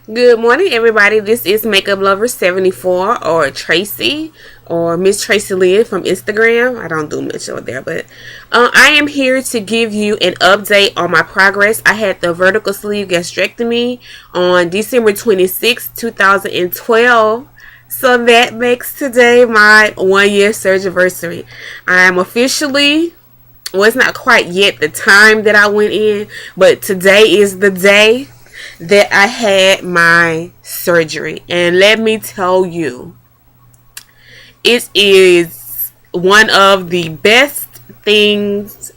Good morning, everybody. This is Makeup Lover 74 or Tracy or Miss Tracy Lynn from Instagram. I don't do much over there, but I am here to give you an update on my progress. I had the vertical sleeve gastrectomy on December 26, 2012. So that makes today my 1-year surgery. I am officially, well, it's not quite yet the time that I went in, but today is the day that I had my surgery. And let me tell you, it is one of the best things,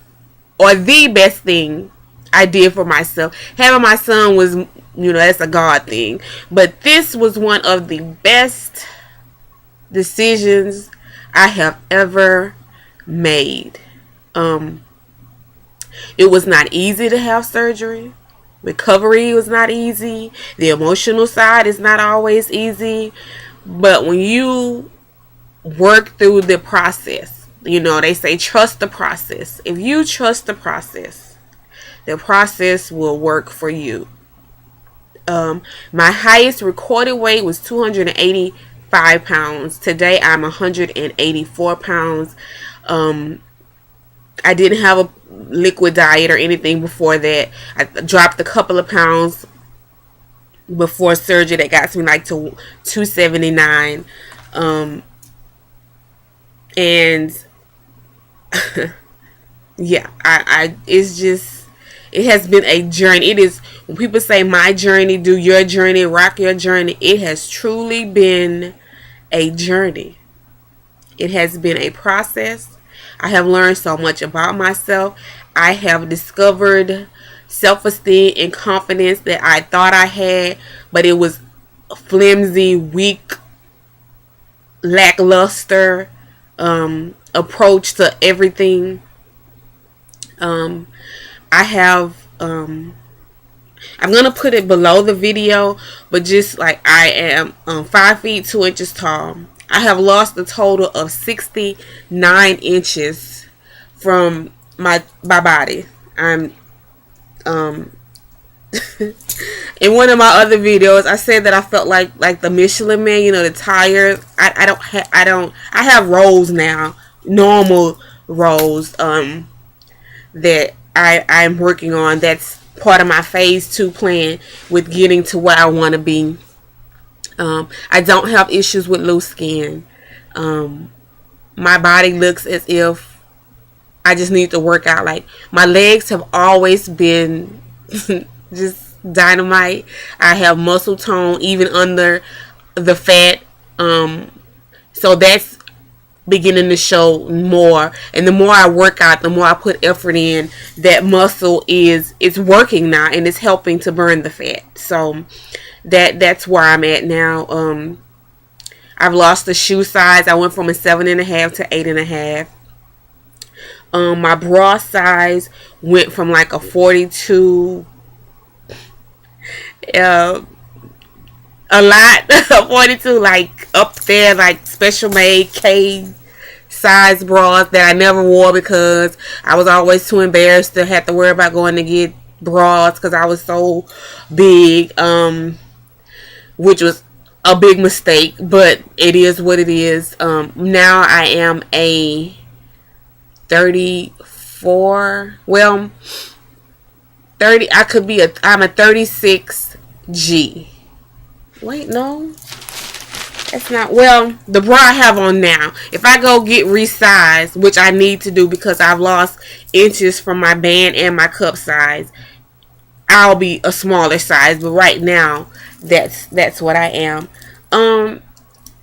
or the best thing I did for myself. Having my son was, that's a God thing. But this was one of the best decisions I have ever made. It was not easy to have surgery. Recovery was not easy. The emotional side is not always easy. But when you work through the process, they say trust the process. If you trust the process will work for you. My highest recorded weight was 285 pounds. Today I'm 184 pounds. I didn't have a liquid diet or anything before that. I dropped a couple of pounds before surgery that got me like to 279. And yeah, it has been a journey. It is, when people say my journey, do your journey, rock your journey, it has truly been a journey. It has been a process. I have learned so much about myself. I have discovered self-esteem and confidence that I thought I had, but it was flimsy, weak, lackluster approach to everything. I'm gonna put it below the video, but just like I am 5 feet 2 inches tall. I have lost a total of 69 inches from my body. I'm in one of my other videos I said that I felt like the Michelin Man, the tires. I have rolls now, normal rolls that I'm working on. That's part of my phase 2 plan with getting to where I want to be. I don't have issues with loose skin. My body looks as if I just need to work out. Like, my legs have always been just dynamite. I have muscle tone even under the fat. So that's beginning to show more. And the more I work out, the more I put effort in, that muscle it's working now and it's helping to burn the fat. So that's where I'm at now. I've lost the shoe size. I went from a 7.5 to 8.5. My bra size went from like a 42, a lot, 42, like up there, like special made K size bras that I never wore because I was always too embarrassed to have to worry about going to get bras because I was so big. Which was a big mistake, but it is what it is. Now I am a 34. Well, 30. I'm a 36G. Wait, no, that's not. Well, the bra I have on now, if I go get resized, which I need to do because I've lost inches from my band and my cup size, I'll be a smaller size. But right now, that's what I am. And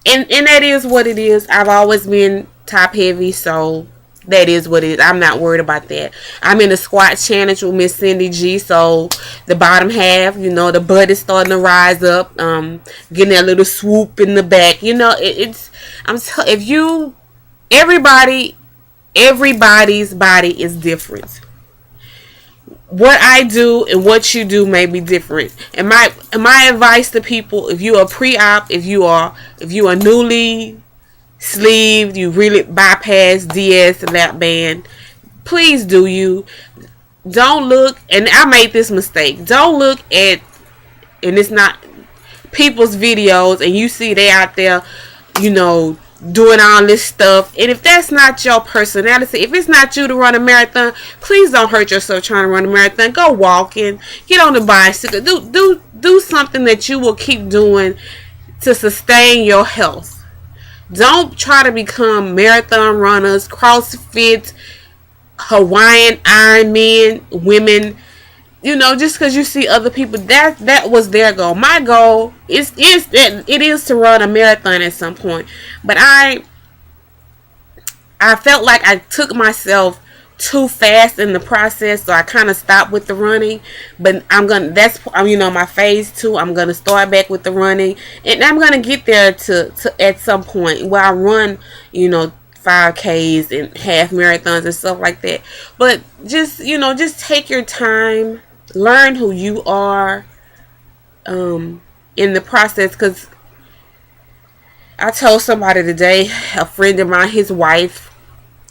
that is what it is. I've always been top heavy, so that is what it is. I'm not worried about that. I'm in a squat challenge with Miss Cindy G, so the bottom half, the butt is starting to rise up. Getting that little swoop in the back. Everybody's body is different. What I do and what you do may be different. And my advice to people, if you are pre-op, if you are newly sleeved, you really bypass DS lap band, please do you. Don't look, and I made this mistake. Don't look at, and it's not people's videos and you see they out there, you know, doing all this stuff, and if that's not your personality, if it's not you to run a marathon, please don't hurt yourself trying to run a marathon. Go walking, get on the bicycle, do something that you will keep doing to sustain your health. Don't try to become marathon runners, CrossFit, Hawaiian Ironman women. You know, just because you see other people, that was their goal. My goal is to run a marathon at some point. But I felt like I took myself too fast in the process, so I kind of stopped with the running. But that's you know, my phase 2. I'm gonna start back with the running, and I'm gonna get there to at some point where I run, you know, 5Ks and half marathons and stuff like that. But just, you know, just take your time. Learn who you are in the process, because I told somebody today, a friend of mine, his wife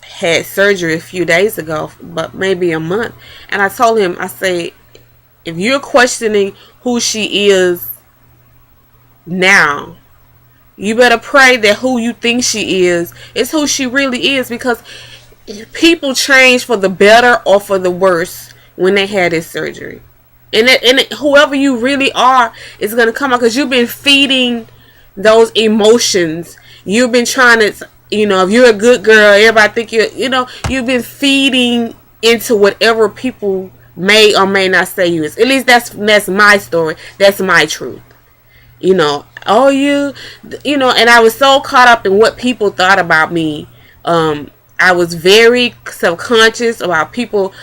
had surgery a few days ago, but maybe a month, and I told him, I say, if you're questioning who she is now, you better pray that who you think she is who she really is, because people change for the better or for the worse when they had this surgery. And whoever you really are is going to come out, because you've been feeding those emotions. You've been trying to, you know, if you're a good girl, everybody think you know, you've been feeding into whatever people may or may not say you is. At least that's my story. That's my truth. You know, you know, and I was so caught up in what people thought about me. I was very subconscious about people,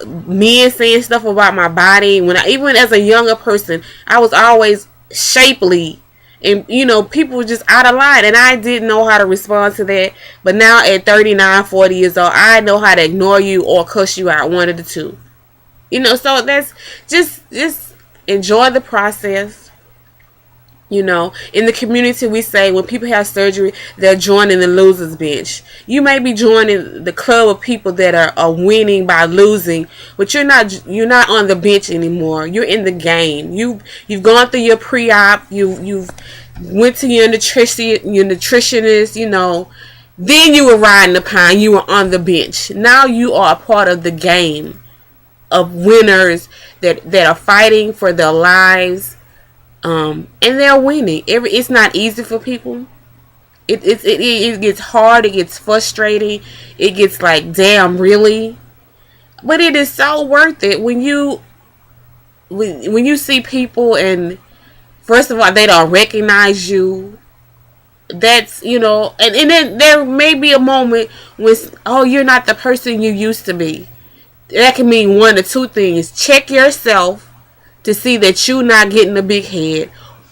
men saying stuff about my body. Even as a younger person, I was always shapely, and you know, people were just out of line, and I didn't know how to respond to that. But now at 39, 40 years old, I know how to ignore you or cuss you out, one of the two. You know, so that's just enjoy the process. You know, in the community, we say when people have surgery, they're joining the losers bench. You may be joining the club of people that are winning by losing, but you're not on the bench anymore. You're in the game. You've gone through your pre-op. You've went to your nutritionist. You know, then you were riding the pine. You were on the bench. Now you are a part of the game of winners that are fighting for their lives. And they're winning. It's not easy for people. It gets hard. It gets frustrating. It gets like, damn, really? But it is so worth it when you see people, and first of all, they don't recognize you. That's, you know, and then there may be a moment when, you're not the person you used to be. That can mean one of two things. Check yourself to see that you're not getting a big head,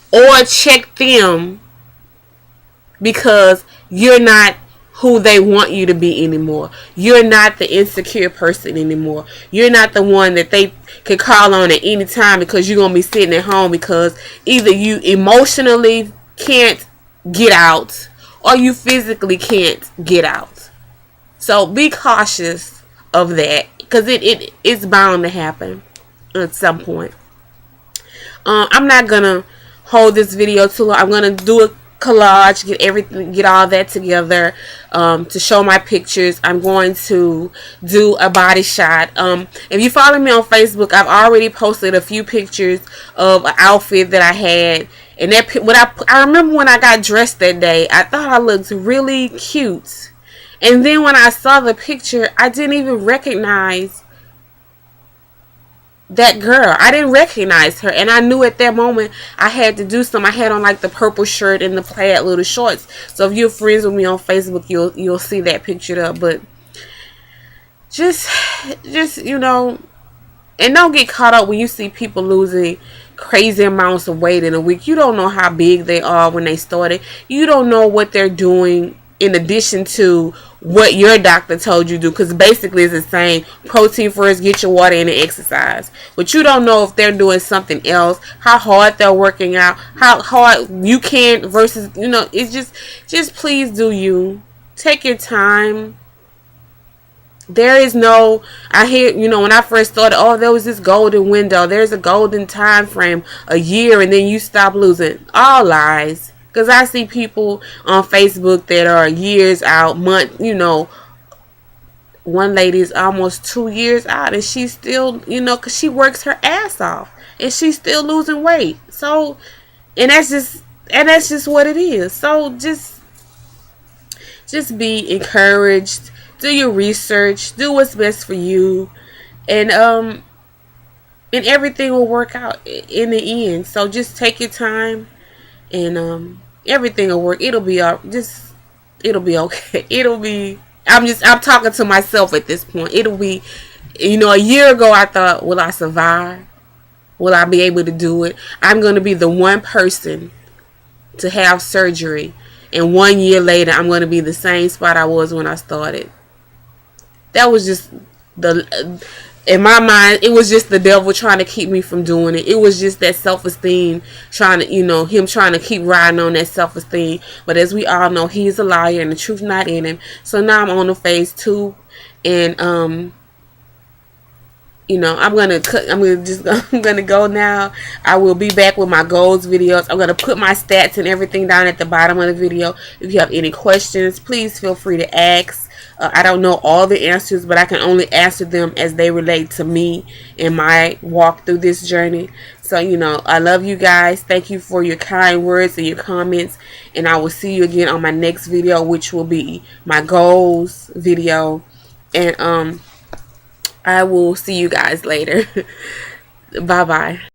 or check them because you're not who they want you to be anymore. You're not the insecure person anymore. You're not the one that they can call on at any time because you're going to be sitting at home because either you emotionally can't get out or you physically can't get out. So be cautious of that, because it's bound to happen at some point. I'm not gonna hold this video too long. I'm gonna do a collage, get all that together to show my pictures. I'm going to do a body shot. If you follow me on Facebook, I've already posted a few pictures of an outfit that I had, and I remember when I got dressed that day, I thought I looked really cute, and then when I saw the picture, I didn't even recognize that girl. I didn't recognize her, and I knew at that moment I had to do something. I had on like the purple shirt and the plaid little shorts. So if you're friends with me on Facebook, you'll see that pictured up. But just you know, and don't get caught up when you see people losing crazy amounts of weight in a week. You don't know how big they are when they started. You don't know what they're doing in addition to what your doctor told you to do, because basically it's the same. Protein first, get your water in, and exercise. But you don't know if they're doing something else, how hard they're working out, how hard you can versus, you know, it's just please do you. Take your time. There is no, I hear, you know, when I first started, oh, there was this golden window. There's a golden time frame, a year, and then you stop losing. All lies. Because I see people on Facebook that are years out, you know, one lady's almost 2 years out, and she's still, you know, because she works her ass off, and she's still losing weight. So, and that's just what it is. So just be encouraged. Do your research. Do what's best for you, and everything will work out in the end. So just take your time, and everything will work. It'll be it'll be okay. It'll be. I'm talking to myself at this point. It'll be, you know, a year ago I thought, will I survive? Will I be able to do it? I'm going to be the one person to have surgery, and 1 year later I'm going to be the same spot I was when I started. That was just in my mind, it was just the devil trying to keep me from doing it. It was just that self-esteem trying to, you know, him trying to keep riding on that self-esteem. But as we all know, he's a liar and the truth not in him. So now I'm on the phase 2, and you know, I'm gonna go now. I will be back with my goals videos. I'm gonna put my stats and everything down at the bottom of the video. If you have any questions, please feel free to ask. I don't know all the answers, but I can only answer them as they relate to me and my walk through this journey. So, you know, I love you guys. Thank you for your kind words and your comments. And I will see you again on my next video, which will be my goals video. And I will see you guys later. Bye-bye.